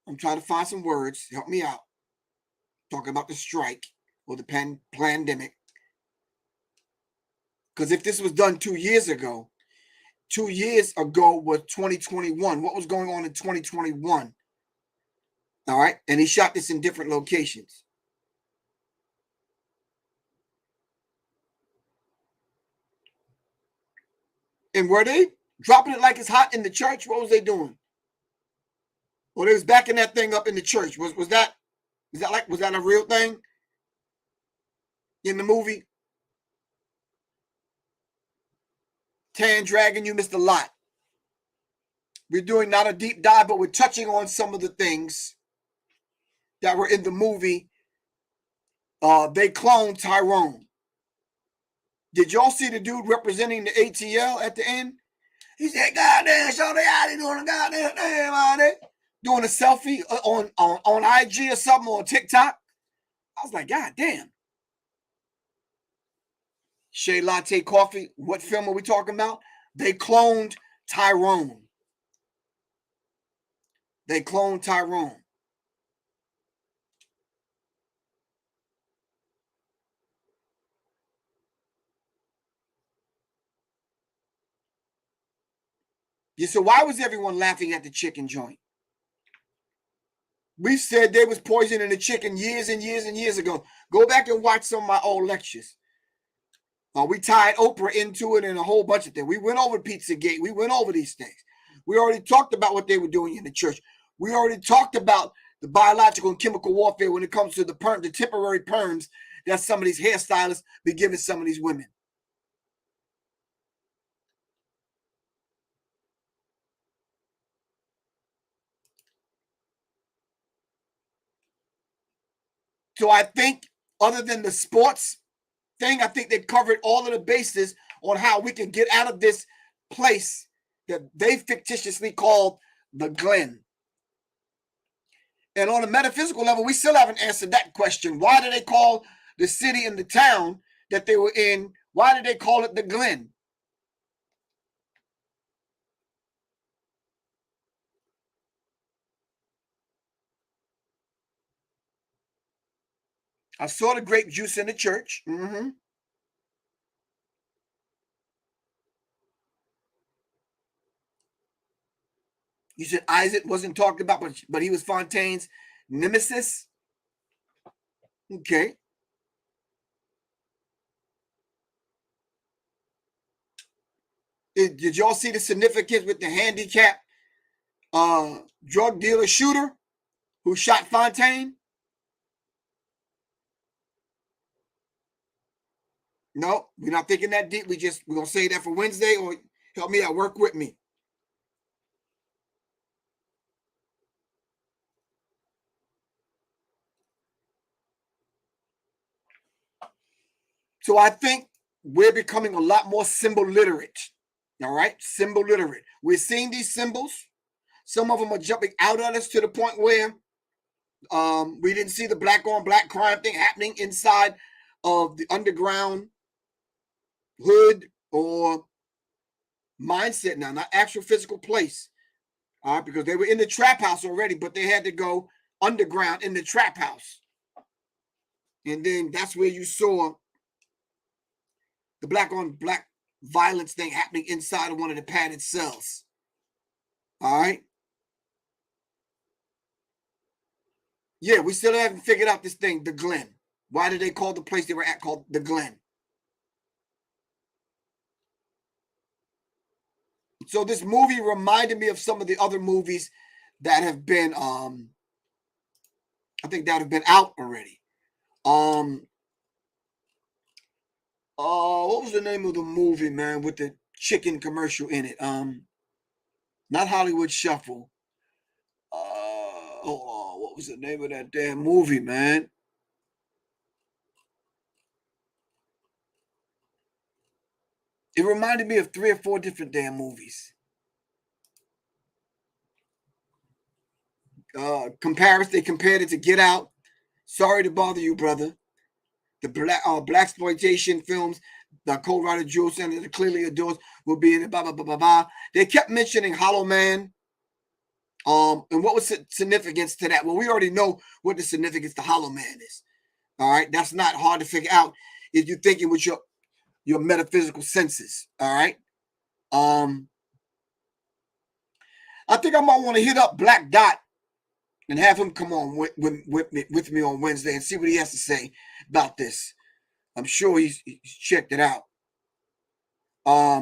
I'm trying to find some words, help me out, talking about the strike or the pandemic. Because if this was done 2 years ago, 2 years ago was 2021. What was going on in 2021? All right. And he shot this in different locations. And were they dropping it like it's hot in the church? What was they doing? Well, they was backing that thing up in the church. Was that a real thing in the movie? Tan Dragon, you missed a lot. We're doing not a deep dive, but we're touching on some of the things that were in the movie. They cloned Tyrone. Did y'all see the dude representing the ATL at the end? He said, "Goddamn, Shorty, how they doing a goddamn damn out there?" Doing a selfie on IG or something, on TikTok. I was like, God damn. Shea Latte Coffee. What film are we talking about? They cloned Tyrone. They cloned Tyrone. Yeah, so why was everyone laughing at the chicken joint? We said they was poisoning the chicken years and years and years ago. Go back and watch some of my old lectures. We tied Oprah into it and a whole bunch of things. We went over Pizzagate. We went over these things. We already talked about what they were doing in the church. We already talked about the biological and chemical warfare when it comes to the temporary perms that some of these hairstylists be giving some of these women. So I think other than the sports thing, I think they covered all of the bases on how we can get out of this place that they fictitiously called the Glen. And on a metaphysical level, we still haven't answered that question. Why do they call the city and the town that they were in, why did they call it the Glen? I saw the grape juice in the church. Mm-hmm. You said Isaac wasn't talked about, but he was Fontaine's nemesis. Okay. Did y'all see the significance with the handicapped drug dealer shooter who shot Fontaine? No, we're not thinking that deep. We're gonna say that for Wednesday, or help me out, work with me. So I think we're becoming a lot more symbol literate. All right, symbol literate. We're seeing these symbols. Some of them are jumping out at us to the point where we didn't see the black on black crime thing happening inside of the underground hood or mindset now, not actual physical place. All right, because they were in the trap house already, but they had to go underground in the trap house. And then that's where you saw the black on black violence thing happening inside of one of the padded cells. All right. Yeah, we still haven't figured out this thing, the Glen. Why did they call the place they were at called the Glen? So this movie reminded me of some of the other movies that have been, I think that have been out already. What was the name of the movie, man, with the chicken commercial in it? Not Hollywood Shuffle. What was the name of that damn movie, man? It reminded me of 3 or 4 different damn movies. comparison. They compared it to Get Out. Sorry to bother you, brother. The Blaxploitation films, the co-writer Jules Sanders, the clearly adores will be in it, blah, blah, blah, blah, blah. They kept mentioning Hollow Man. And what was the significance to that? Well, we already know what the significance to Hollow Man is. All right. That's not hard to figure out if you're thinking with your metaphysical senses. All right. I think I might want to hit up Black Dot and have him come on with me on Wednesday and see what he has to say about this. I'm sure he's checked it out. I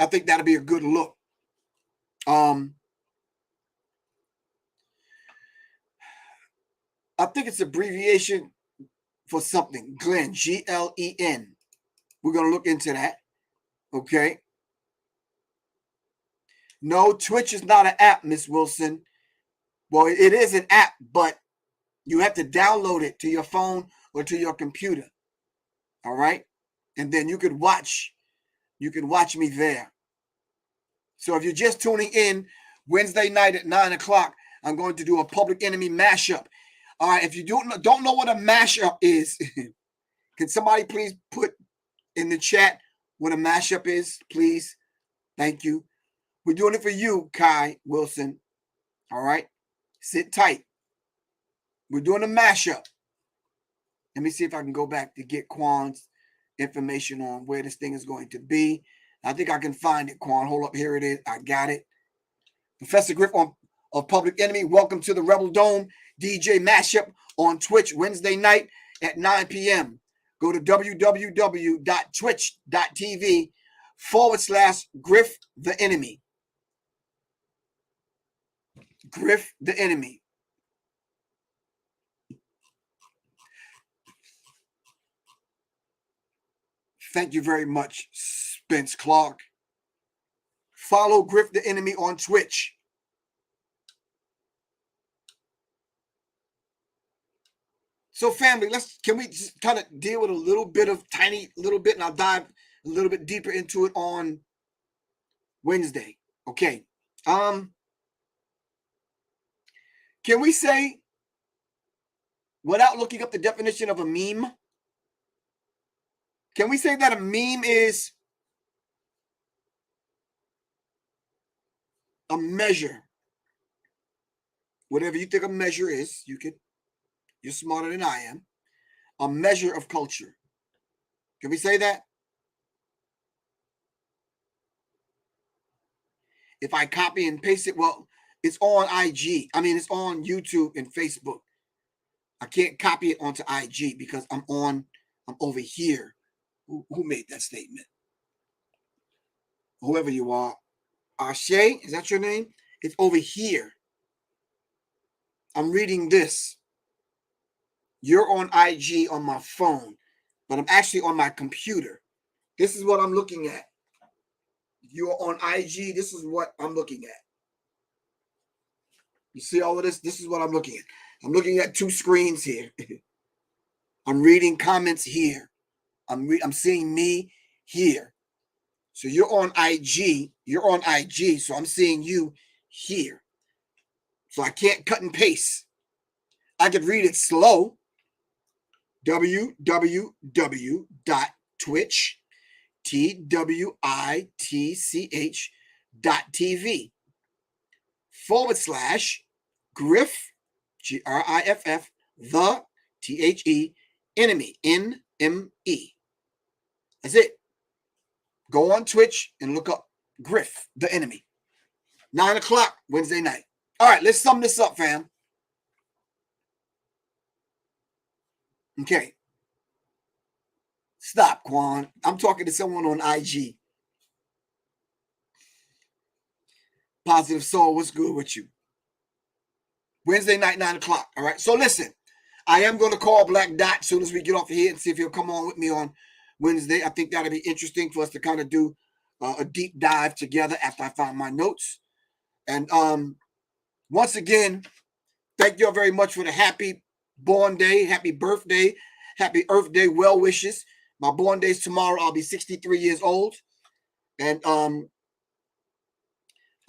think that'll be a good look. I think it's abbreviation for something. Glenn, Glen. We're going to look into that. Okay. No, Twitch is not an app, Miss Wilson. Well, it is an app, but you have to download it to your phone or to your computer. All right. And then you could watch me there. So if you're just tuning in Wednesday night at 9 o'clock, I'm going to do a Public Enemy mashup. All right. If you don't know what a mashup is, can somebody please put in the chat what a mashup is, please? Thank you. We're doing it for you, Kai Wilson. All right. Sit tight. We're doing a mashup. Let me see if I can go back to get Quan's information on where this thing is going to be. I think I can find it, Quan. Hold up. Here it is. I got it. Professor Griff of Public Enemy. Welcome to the Rebel Dome DJ mashup on Twitch Wednesday night at 9 p.m. Go to www.twitch.tv/Griff the Enemy. Griff the Enemy. Thank you very much, Spence Clark. Follow Griff the Enemy on Twitch. So, family, can we just kind of deal with tiny little bit, and I'll dive a little bit deeper into it on Wednesday. Okay. Can we say, without looking up the definition of a meme, can we say that a meme is a measure? Whatever you think a measure is, you're smarter than I am. A measure of culture. Can we say that? If I copy and paste it, well, it's on IG. I mean, it's on YouTube and Facebook. I can't copy it onto IG because I'm over here. Who made that statement? Whoever you are. Ashe, is that your name? It's over here. I'm reading this. You're on IG on my phone, but I'm actually on my computer. This is what I'm looking at. You're on IG. This is what I'm looking at. You see all of this? This is what I'm looking at. I'm looking at two screens here. I'm reading comments here. I'm seeing me here. So you're on IG. You're on IG. So I'm seeing you here. So I can't cut and paste. I could read it slow. www.twitch.tv/Griff, Griff, the enemy, NME. That's it. Go on Twitch and look up Griff, the Enemy. 9 o'clock Wednesday night. All right, let's sum this up, fam. Okay. Stop, Quan. I'm talking to someone on IG. Positive Soul, what's good with you? Wednesday night, 9 o'clock. All right. So listen, I am going to call Black Dot as soon as we get off of here and see if he'll come on with me on Wednesday. I think that'll be interesting for us to kind of do a deep dive together after I find my notes. And once again, thank you all very much for the happy born day, happy birthday, happy Earth Day well wishes. My born day's tomorrow. I'll be 63 years old. And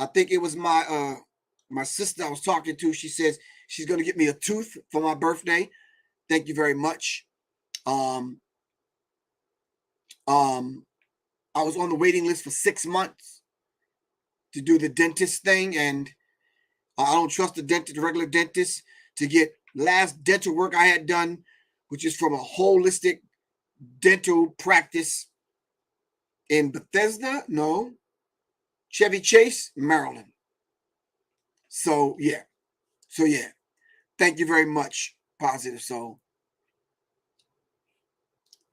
I think it was my My sister I was talking to, she says she's going to get me a tooth for my birthday. Thank you very much. I was on the waiting list for 6 months to do the dentist thing, and I don't trust the dentist, the regular dentist, to get last dental work I had done, which is from a holistic dental practice in Bethesda, no, Chevy Chase, Maryland. So yeah, thank you very much, Positive Soul.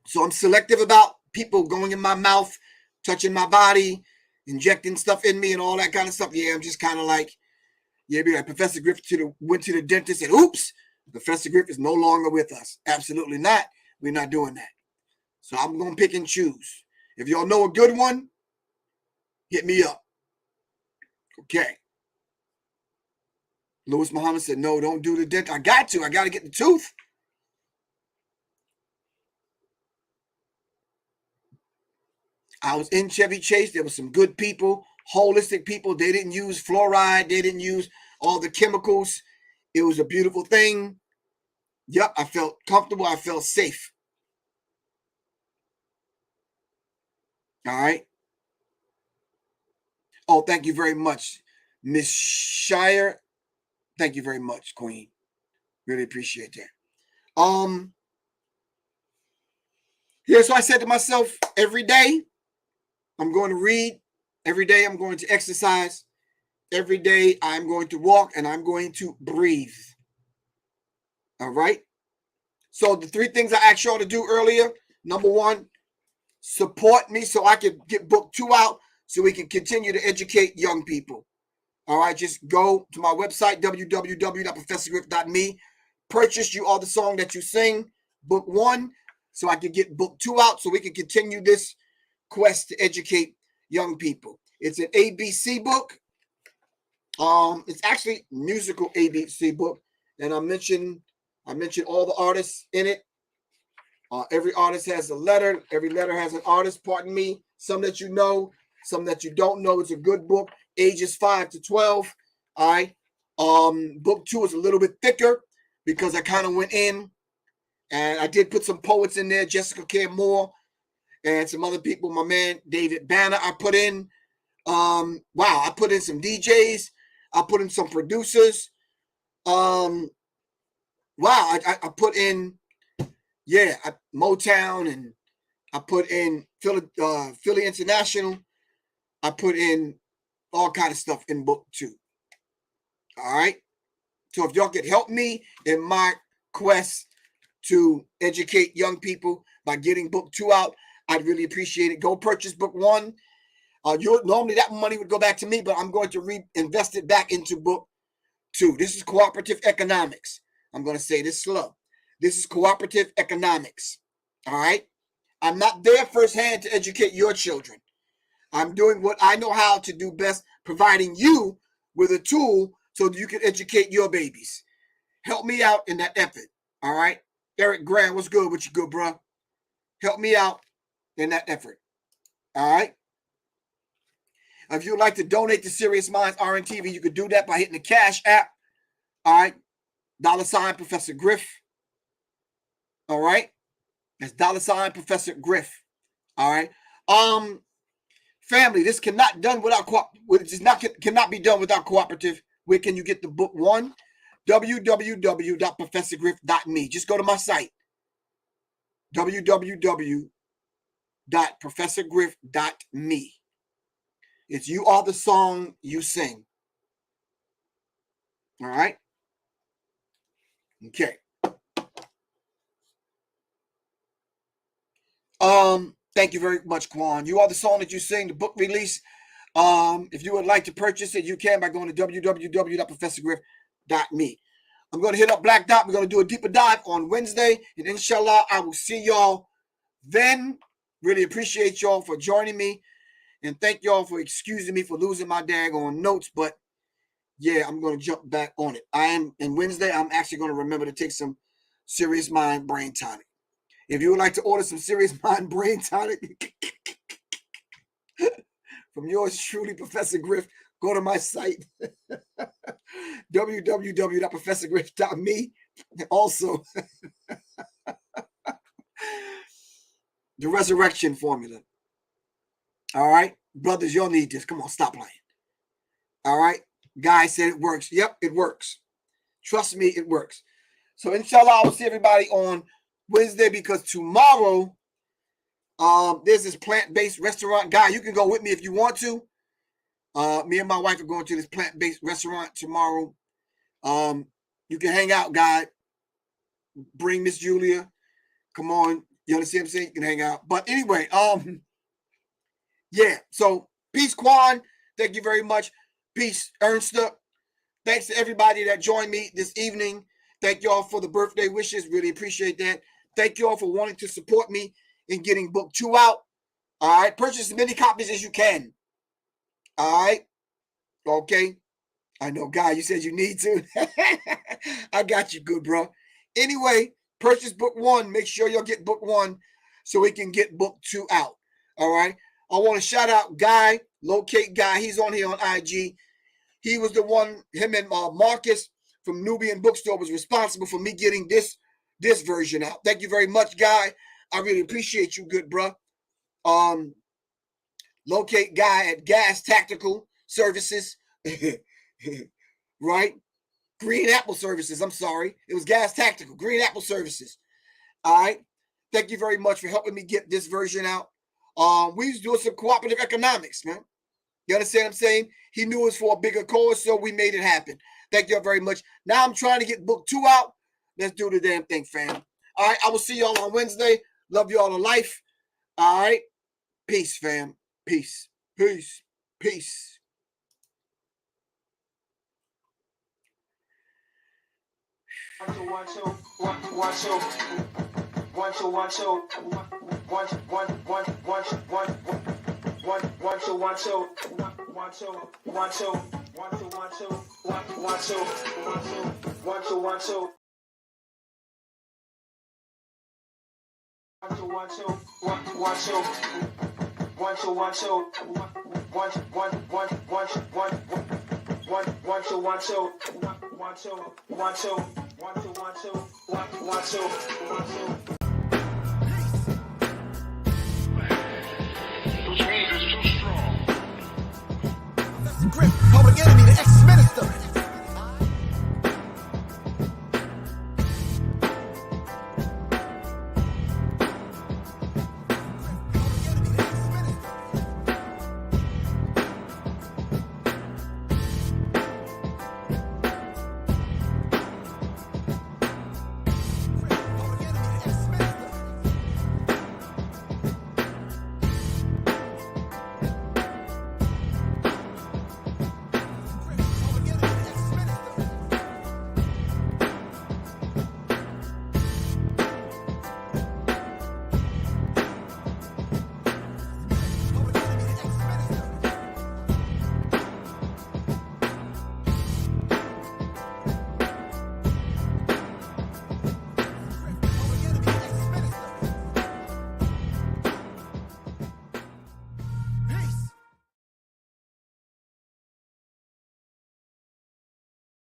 So I'm selective about people going in my mouth, touching my body, injecting stuff in me and all that kind of stuff. Yeah, I'm just kind of like, yeah, be like Professor Griff went to the dentist and oops, Professor Griff is no longer with us. Absolutely not. We're not doing that. So I'm going to pick and choose. If y'all know a good one, hit me up. Okay. Louis Muhammad said, no, don't do the dent. I got to get the tooth. I was in Chevy Chase. There were some good people, holistic people. They didn't use fluoride. They didn't use all the chemicals. It was a beautiful thing. Yep, I felt comfortable. I felt safe. All right. Oh, thank you very much, Miss Shire. Thank you very much, Queen. Really appreciate that. Yeah, so I said to myself, every day I'm going to read. Every day I'm going to exercise. Every day I'm going to walk and I'm going to breathe. All right. So the 3 things I asked y'all to do earlier. Number 1, support me so I can get book 2 out so we can continue to educate young people. All right. Just go to my website, www.professorgriff.me. Purchase You Are the Song That You Sing, book 1, so I can get book 2 out so we can continue this quest to educate young people. It's an ABC book. It's actually musical ABC book, and I mentioned all the artists in it. Every artist has a letter. Every letter has an artist. Pardon me. Some that you know, some that you don't know. It's a good book. Ages 5 to 12. All right. Book 2 is a little bit thicker because I kind of went in, and I did put some poets in there. Jessica Care Moore and some other people. My man David Banner. I put in. I put in some DJs. I put in some producers. I put in, Motown, and I put in Philly International. I put in all kind of stuff in book 2. All right. So if y'all could help me in my quest to educate young people by getting book 2 out, I'd really appreciate it. Go purchase book 1. Normally that money would go back to me, but I'm going to reinvest it back into book 2. This is cooperative economics. I'm going to say this slow. This is cooperative economics. All right. I'm not there firsthand to educate your children. I'm doing what I know how to do best, providing you with a tool so that you can educate your babies. Help me out in that effort. All right. Eric Grant, what's good with you, good bro? Help me out in that effort. All right. If you'd like to donate to Serious Minds RNTV, you could do that by hitting the Cash app. All right. $ Professor Griff. All right. That's $ Professor Griff. All right. Family, this cannot done without cannot be done without cooperative. Where can you get the book 1? www.professorgriff.me. Just go to my site. www.professorgriff.me. It's You Are the Song You Sing. All right. Okay. Thank you very much, Quan. You Are the Song That You Sing, the book release. If you would like to purchase it, you can by going to www.professorgriff.me. I'm going to hit up Black Dot. We're going to do a deeper dive on Wednesday, and inshallah, I will see y'all then. Really appreciate y'all for joining me, and thank y'all for excusing me for losing my daggone notes, but yeah, I'm going to jump back on it. And Wednesday, I'm actually going to remember to take some Serious Mind Brain Tonic. If you would like to order some Serious Mind Brain Tonic from yours truly, Professor Griff, go to my site, www.professorgriff.me. Also, the resurrection formula. All right, brothers, y'all need this. Come on, stop playing. All right, guy said it works. Yep, it works. Trust me, it works. So inshallah, I'll see everybody on Wednesday, because tomorrow, there's this plant-based restaurant. Guy, you can go with me if you want to. Me and my wife are going to this plant-based restaurant tomorrow. You can hang out, guy. Bring Miss Julia. Come on. You understand what I'm saying? You can hang out. But anyway, yeah. So peace, Quan. Thank you very much. Peace, Ernsta. Thanks to everybody that joined me this evening. Thank y'all for the birthday wishes. Really appreciate that. Thank y'all for wanting to support me in getting book 2 out. All right. Purchase as many copies as you can. All right. Okay. I know, Guy, you said you need to. I got you good, bro. Anyway, purchase book 1. Make sure you'll get book 1 so we can get book 2 out. All right. I want to shout out Guy, locate Guy. He's on here on IG. He was the one, him and Marcus from Nubian Bookstore was responsible for me getting this version out. Thank you very much, Guy. I really appreciate you, good bro. Locate Guy at Gas Tactical Services. Right? Green Apple Services. I'm sorry. It was Gas Tactical. Green Apple Services. All right. Thank you very much for helping me get this version out. We was doing some cooperative economics, man. You understand what I'm saying? He knew it was for a bigger cause, so we made it happen. Thank you very much. Now I'm trying to get book 2 out. Let's do the damn thing, fam. All right. I will see y'all on Wednesday. Love y'all to life. All right. Peace, fam. Peace. Peace. Peace. One, two.